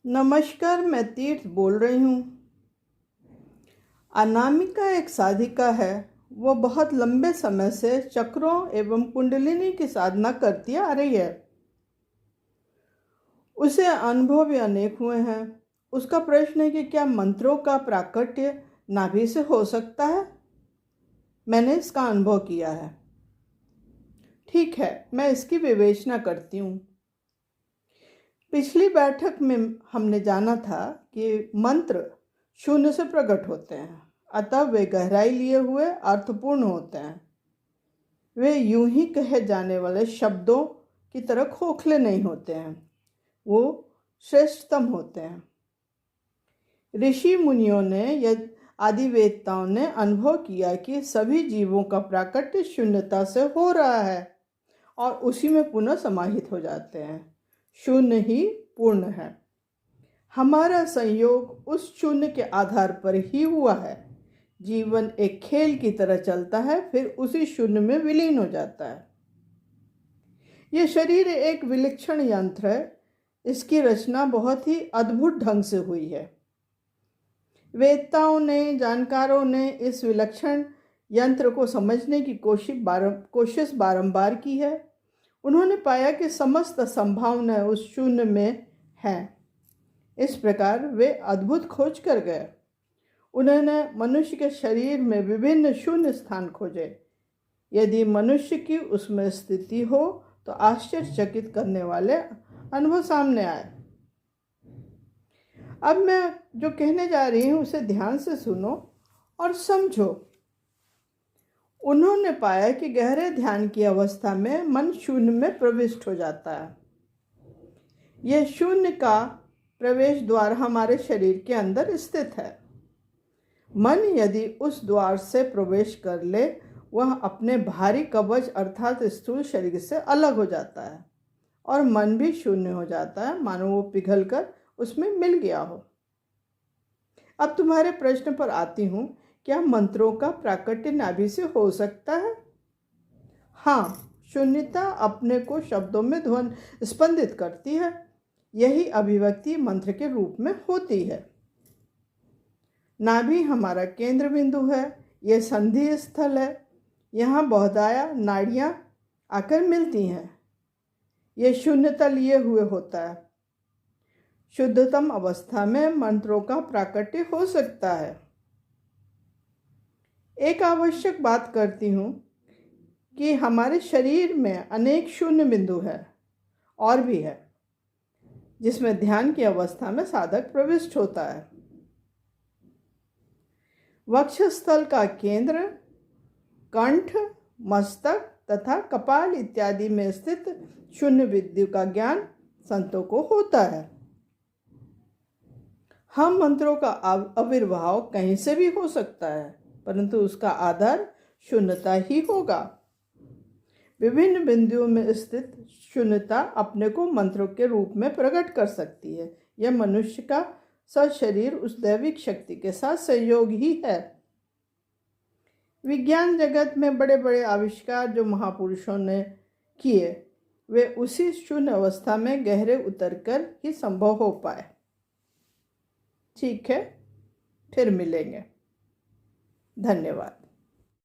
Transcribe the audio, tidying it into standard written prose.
नमस्कार, मैं तीर्थ बोल रही हूँ। अनामिका एक साधिका है। वो बहुत लंबे समय से चक्रों एवं कुंडलिनी की साधना करती आ रही है। उसे अनुभव भी अनेक हुए हैं। उसका प्रश्न है कि क्या मंत्रों का प्राकट्य नाभि से हो सकता है। मैंने इसका अनुभव किया है। ठीक है, मैं इसकी विवेचना करती हूँ। पिछली बैठक में हमने जाना था कि मंत्र शून्य से प्रकट होते हैं, अतः वे गहराई लिए हुए अर्थपूर्ण होते हैं। वे यूं ही कहे जाने वाले शब्दों की तरह खोखले नहीं होते हैं, वो श्रेष्ठतम होते हैं। ऋषि मुनियों ने या आदि वेदताओं ने अनुभव किया कि सभी जीवों का प्राकट्य शून्यता से हो रहा है और उसी में पुनः समाहित हो जाते हैं। शून्य ही पूर्ण है। हमारा संयोग उस शून्य के आधार पर ही हुआ है। जीवन एक खेल की तरह चलता है, फिर उसी शून्य में विलीन हो जाता है। यह शरीर एक विलक्षण यंत्र है। इसकी रचना बहुत ही अद्भुत ढंग से हुई है। वेदताओं ने, जानकारों ने इस विलक्षण यंत्र को समझने की कोशिश बारंबार की है। उन्होंने पाया कि समस्त संभावनाएं उस शून्य में हैं। इस प्रकार वे अद्भुत खोज कर गए। उन्होंने मनुष्य के शरीर में विभिन्न शून्य स्थान खोजे। यदि मनुष्य की उसमें स्थिति हो तो आश्चर्यचकित करने वाले अनुभव सामने आए। अब मैं जो कहने जा रही हूँ उसे ध्यान से सुनो और समझो। उन्होंने पाया कि गहरे ध्यान की अवस्था में मन शून्य में प्रविष्ट हो जाता है। यह शून्य का प्रवेश द्वार हमारे शरीर के अंदर स्थित है। मन यदि उस द्वार से प्रवेश कर ले, वह अपने भारी कवच अर्थात स्थूल शरीर से अलग हो जाता है और मन भी शून्य हो जाता है, मानो वो पिघलकर उसमें मिल गया हो। अब तुम्हारे प्रश्न पर आती हूँ, क्या मंत्रों का प्राकट्य नाभि से हो सकता है? हाँ, शून्यता अपने को शब्दों में ध्वनि स्पंदित करती है। यही अभिव्यक्ति मंत्र के रूप में होती है। नाभि हमारा केंद्र बिंदु है। यह संधि स्थल है। यहाँ बहुधाया नाड़ियाँ आकर मिलती हैं। यह शून्यता लिए हुए होता है। शुद्धतम अवस्था में मंत्रों का प्राकट्य हो सकता है। एक आवश्यक बात करती हूँ कि हमारे शरीर में अनेक शून्य बिंदु है और भी है, जिसमें ध्यान की अवस्था में साधक प्रविष्ट होता है। वक्षस्थल का केंद्र, कंठ, मस्तक तथा कपाल इत्यादि में स्थित शून्य बिंदु का ज्ञान संतों को होता है। हम मंत्रों का आविर्भाव कहीं से भी हो सकता है, परंतु उसका आधार शून्यता ही होगा। विभिन्न बिंदुओं में स्थित शून्यता अपने को मंत्रों के रूप में प्रकट कर सकती है। यह मनुष्य का सशरीर उस दैविक शक्ति के साथ सहयोग ही है। विज्ञान जगत में बड़े बड़े आविष्कार जो महापुरुषों ने किए, वे उसी शून्य अवस्था में गहरे उतरकर ही संभव हो पाए। ठीक है, फिर मिलेंगे। धन्यवाद।